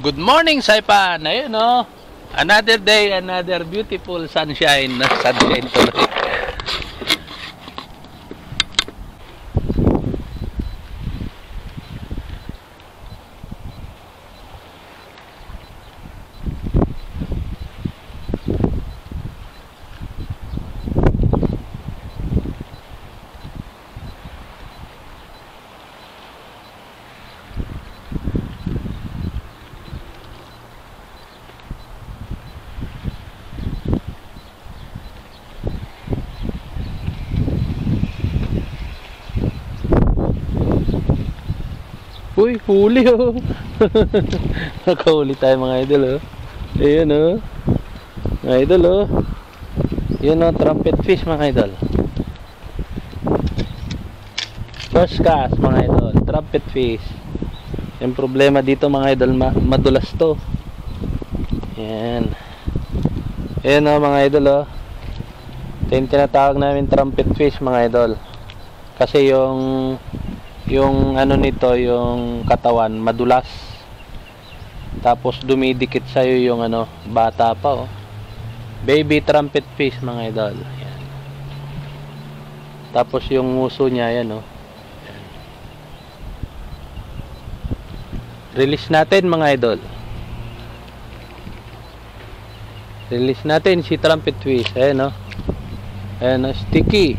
Good morning, Saipan. Ayun, no? Another day, another beautiful sunshine. Sunshine tuloy. Uy, huli oh. Nakahuli tayo mga idol oh. Ayan oh. Mga idol oh. Yan oh, trumpet fish mga idol. First cast mga idol, trumpet fish. Yung problema dito mga idol, madulas to. Yan. Ayan oh mga idol oh. Ito yung tinatawag namin trumpet fish mga idol. Kasi yung ano nito, yung katawan madulas, tapos dumidikit sa'yo yung ano, bata pa oh. Baby trumpet fish mga idol. Ayan. Tapos yung nguso niya yan oh. Ayan. Release natin mga idol. Release natin si trumpet fish. Ayan oh. Ayan oh, sticky.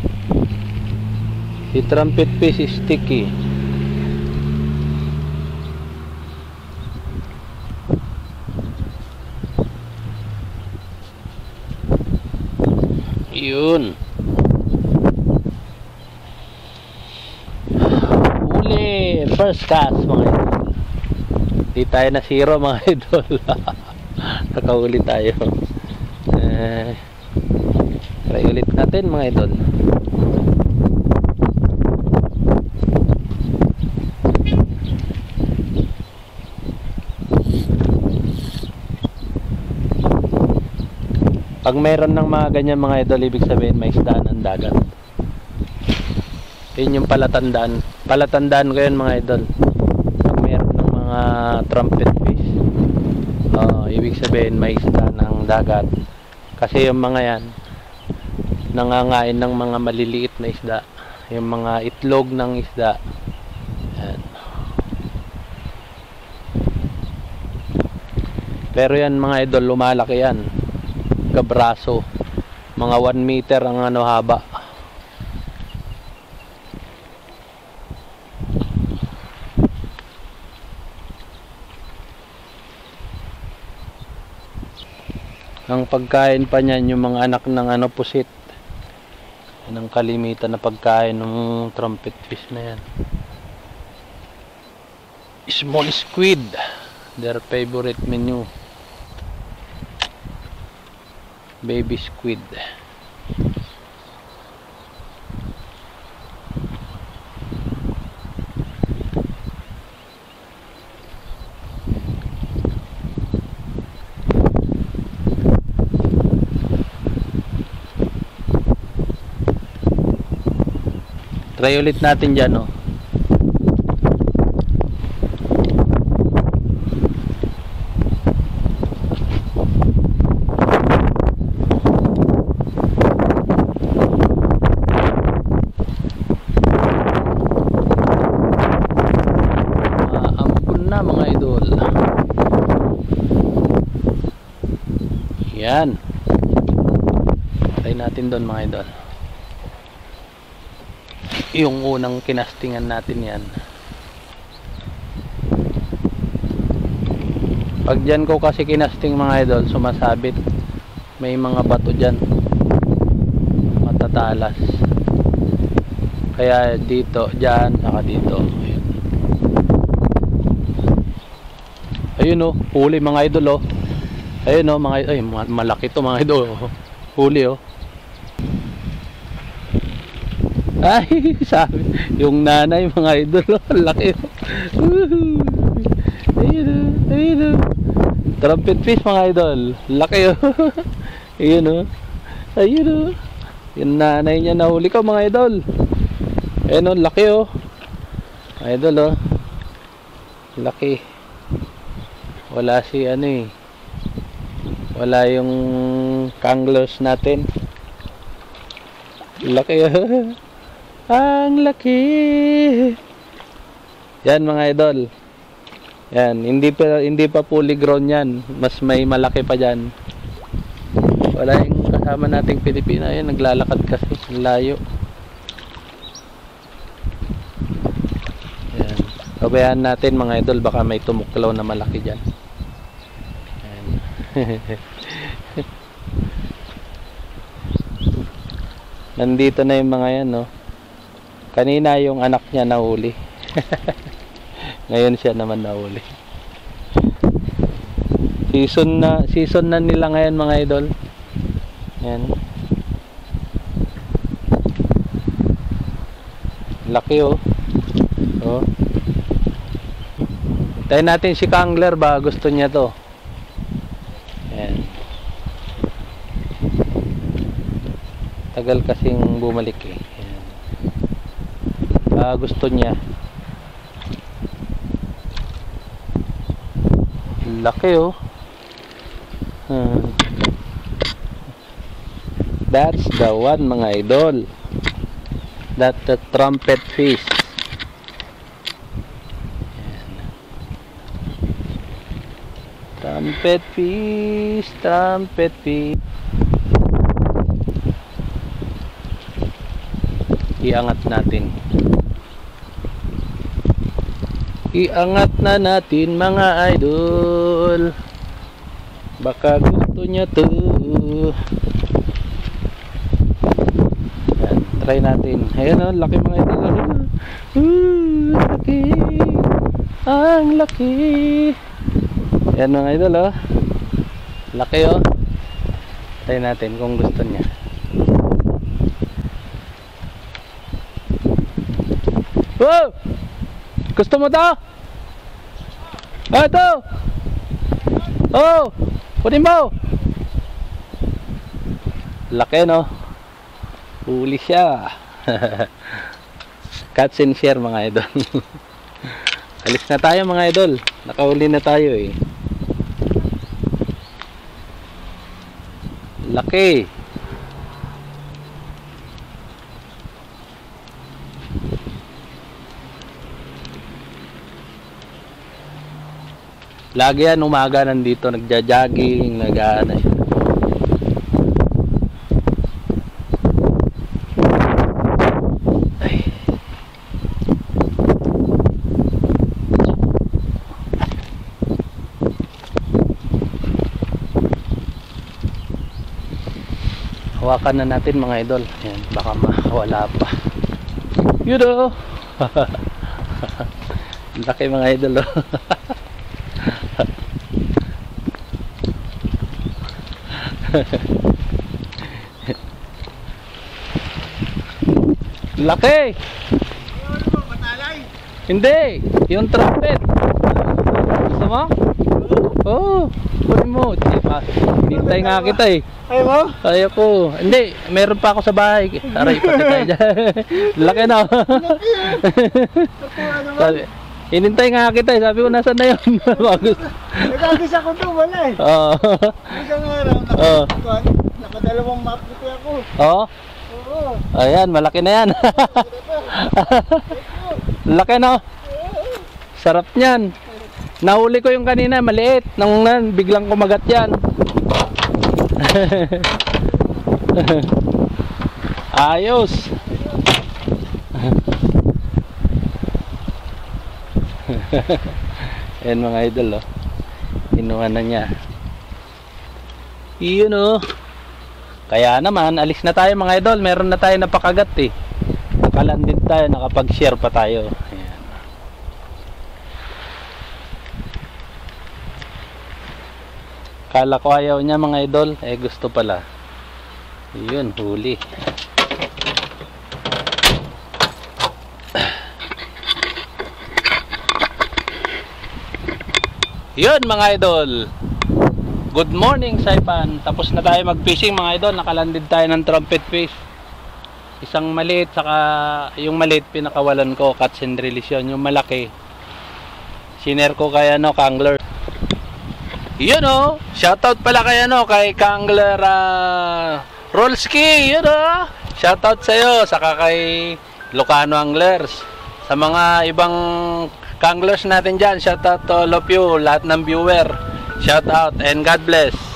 Si trumpet fish is sticky. Yun. Uli. First cast mga idol. Di tayo na zero mga idol. Nakahuli tayo. Try ulit natin mga idol. Pag meron ng mga ganyan mga idol, ibig sabihin may isda ng dagat. Yun yung palatandaan. Palatandaan ko yun mga idol. Pag meron ng mga trumpet fish, ibig sabihin may isda ng dagat. Kasi yung mga yan, nangangain ng mga maliliit na isda. Yung mga itlog ng isda. Yan. Pero yan mga idol, lumalaki yan. Kabraso, mga 1 meter ang ano haba. Ang pagkain pa niyan yung mga anak ng ano, pusit. Yan ang kalimitan na pagkain ng trumpet fish na yan. Small squid, their favorite menu. Baby squid. Try ulit natin dyan oh. Mga idol. Yan. Try natin doon mga idol. Yung unang kinastingan natin yan. Pag dyan ko kasi kinasting mga idol, sumasabit. May mga bato dyan. Matatalas. Kaya dito, dyan, saka dito. Ayun oh, huli mga idol oh. Ayun oh, mga ay malaki to mga idol oh. Huli oh. Ay, sabi yung nanay mga idol oh, laki oh. Ayun oh, ayun oh. Trumpet fish mga idol, laki oh. Ayun oh. Ayun oh. Yung nanay niya nahuli ko mga idol. Ayun oh, laki oh. Mga idol oh. Laki. Wala si ano eh. Wala yung kanglers natin. Laki. Ang laki. Yan mga idol. Yan, hindi pa fully grown yan. Mas may malaki pa diyan. Wala yung kasama nating Pilipina, yan naglalakad kasi layo. Yan. Pabayaan natin mga idol, baka may tumuklaw na malaki diyan. Yan. Nandito na yung mga yan, no. Kanina yung anak niya nahuli. Ngayon siya naman nahuli. Season na nila ngayon mga idol. Yan. Laki oh. Oh. Tayo natin si Kangler ba gusto niya to. Yan. Tagal kasing bumalik eh. Yan. Gusto niya. Laki oh. That's the one mga idol. That's the trumpet fish. Ayan. Trumpet fish, trumpet fish. Iangat natin. Iangat na natin mga idol. Baka gusto niya to. Yan, try natin. Ayan o, laki mga idol. Laki. Ang laki. Ayan mga idol o. Laki o. Try natin kung gusto niya. Wow! Gusto mo to? Ito! Oh! Kunin mo! Laki no? Huli siya. Catch and share mga idol. Alis na tayo mga idol. Nakahuli na tayo eh. Laki. Lagi yan umaga nandito nagja-jogging, nag-aano siya. Ay. Hawakan na natin mga idol. Ayan, baka mawala pa. Yun o. Laki mga idol o. Laki. Hindi, yung trumpet. Gusto mo? Oo, kunin mo. Hintay nga kita eh. Ayaw mo? Ayaw ko. Hindi, meron pa ako sa bahay. Aray, pati tayo dyan. Laki na. Sabi, hinintay nga kita eh. Sabi ko, nasan na yun? Nagagis ako doon, wala eh. Oo. Isang araw, nakadalawang map dito ako. Oo? Oo. Ayan, malaki na yan. Laki na. Sarap niyan. Nahuli ko yung kanina, maliit. Nang biglang kumagat yan. Ayos. Ayan mga idol oh. Inuha na niya. Iyon oh. Kaya naman alis na tayo mga idol. Meron na tayo napakagat eh. Nakalandid tayo, nakapag-share pa tayo. Ayan. Kala ko ayaw niya mga idol. Eh gusto pala. Iyon, huli. Yun mga idol. Good morning Saipan. Tapos na tayo mag-fishing mga idol. Nakalandid tayo ng trumpet fish. Isang maliit saka yung maliit pinakawalan ko, catch and release yun. Yung malaki sinare ko kaya no, Kangler. Yun oh, shoutout pala kay ano, kay Kangler Rolski, yun oh. Shoutout sa iyo, saka kay Lucano Anglers. Sa mga ibang Kanglers natin diyan, shoutout to all of you, lahat ng viewer. Shoutout and God bless.